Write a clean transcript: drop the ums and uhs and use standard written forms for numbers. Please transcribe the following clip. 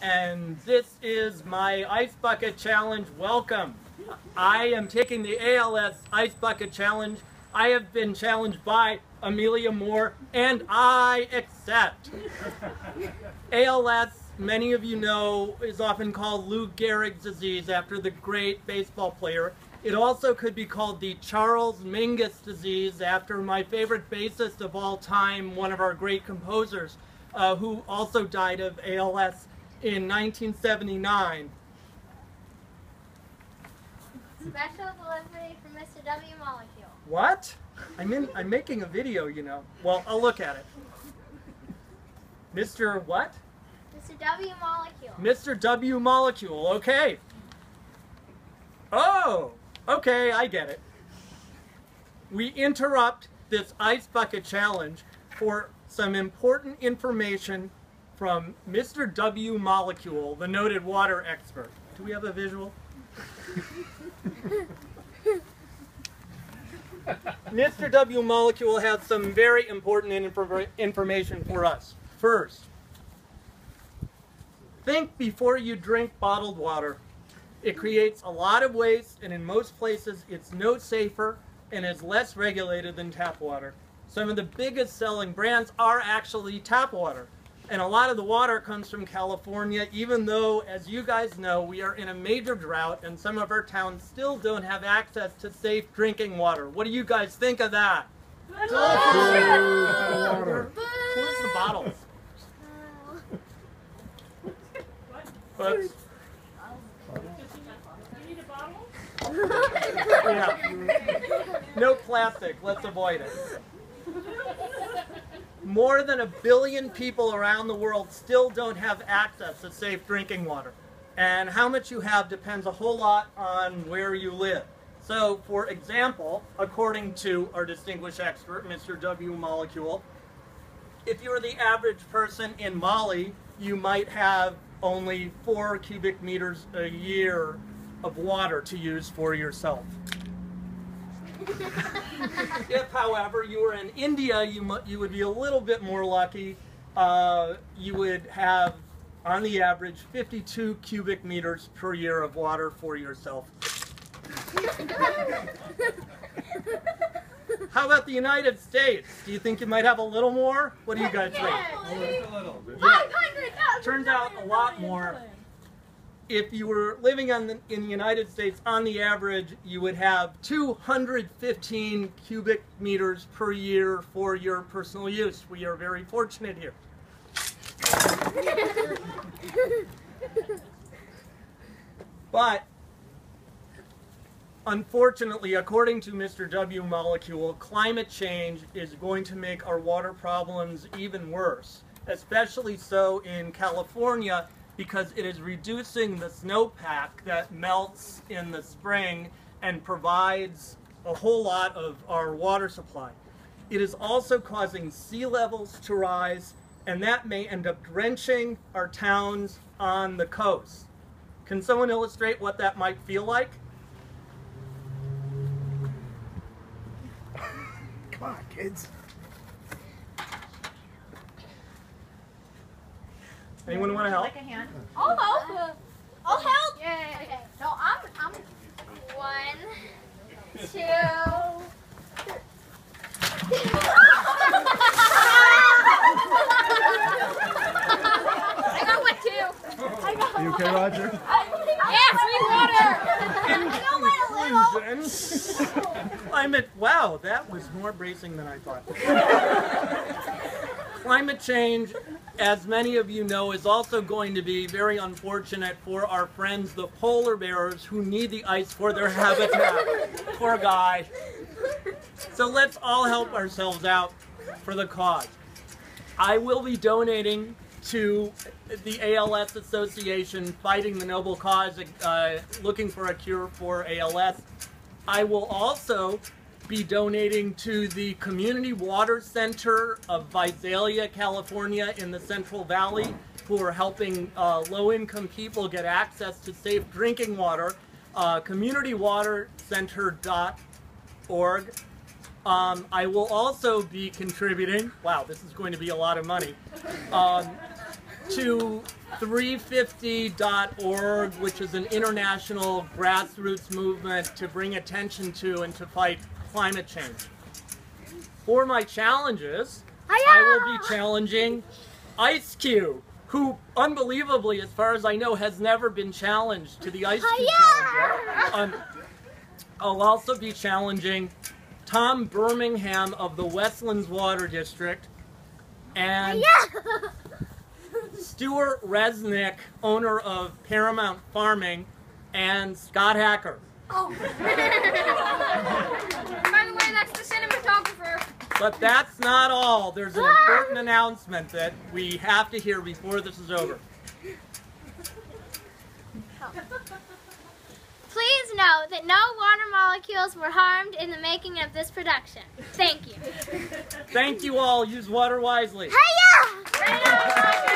and this is my Ice Bucket Challenge. Welcome. I am taking the ALS Ice Bucket Challenge. I have been challenged by Amelia Moore, and I accept. ALS, many of you know, is often called Lou Gehrig's disease after the great baseball player. It also could be called the Charles Mingus disease after my favorite bassist of all time, one of our great composers, who also died of ALS in 1979. Special delivery from Mr. W. Molecule. What? I'm making a video, you know. Well, I'll look at it. Mr. what? Mr. W. Molecule. Mr. W. Molecule, okay. Oh, okay, I get it. We interrupt this Ice Bucket Challenge for some important information from Mr. W. Molecule, the noted water expert. Do we have a visual? Mr. W. Molecule has some very important information for us. First, think before you drink bottled water. It creates a lot of waste, and in most places it's no safer and is less regulated than tap water. Some of the biggest selling brands are actually tap water. And a lot of the water comes from California, even though, as you guys know, we are in a major drought and some of our towns still don't have access to safe drinking water. What do you guys think of that? Who's the bottles? Oops. You need a bottle? Yeah. No plastic. Let's avoid it. More than 1 billion people around the world still don't have access to safe drinking water. And how much you have depends a whole lot on where you live. So, for example, according to our distinguished expert, Mr. W. Molecule, if you're the average person in Mali, you might have only 4 cubic meters a year of water to use for yourself. If, however, you were in India, you would be a little bit more lucky. You would have, on the average, 52 cubic meters per year of water for yourself. How about the United States? Do you think you might have a little more? What do you guys think? Just a little. Yeah. Turns out a lot more. If you were living in the United States, on the average, you would have 215 cubic meters per year for your personal use. We are very fortunate here. But, unfortunately, according to Mr. W. Molecule, climate change is going to make our water problems even worse, especially so in California, because it is reducing the snowpack that melts in the spring and provides a whole lot of our water supply. It is also causing sea levels to rise, and that may end up drenching our towns on the coast. Can someone illustrate what that might feel like? Come on, kids. Anyone want to help? like a hand. I'll help. I'll help. Yeah. Okay. So I'm 1, 2. I got 1 too. I got. You okay, Roger? Yeah, free water. Climate, wow, that was more bracing than I thought. Climate change, as many of you know, is also going to be very unfortunate for our friends, the polar bears, who need the ice for their habitat. Poor guy. So let's all help ourselves out for the cause. I will be donating to the ALS Association, fighting the noble cause, looking for a cure for ALS. I will also be donating to the Community Water Center of Visalia, California in the Central Valley, who are helping low-income people get access to safe drinking water. CommunityWaterCenter.org. I will also be contributing, wow, this is going to be a lot of money, to 350.org, which is an international grassroots movement to bring attention to and to fight climate change. For my challenges, I will be challenging Ice Cube, who, unbelievably, as far as I know, has never been challenged to the Ice Cube challenge. I'll also be challenging Tom Birmingham of the Westlands Water District, and Stuart Resnick, owner of Paramount Farming, and Scott Hacker. Oh. By the way, that's the cinematographer. But that's not all. There's an important announcement that we have to hear before this is over. Please note that no water molecules were harmed in the making of this production. Thank you. Thank you all. Use water wisely. Hiya!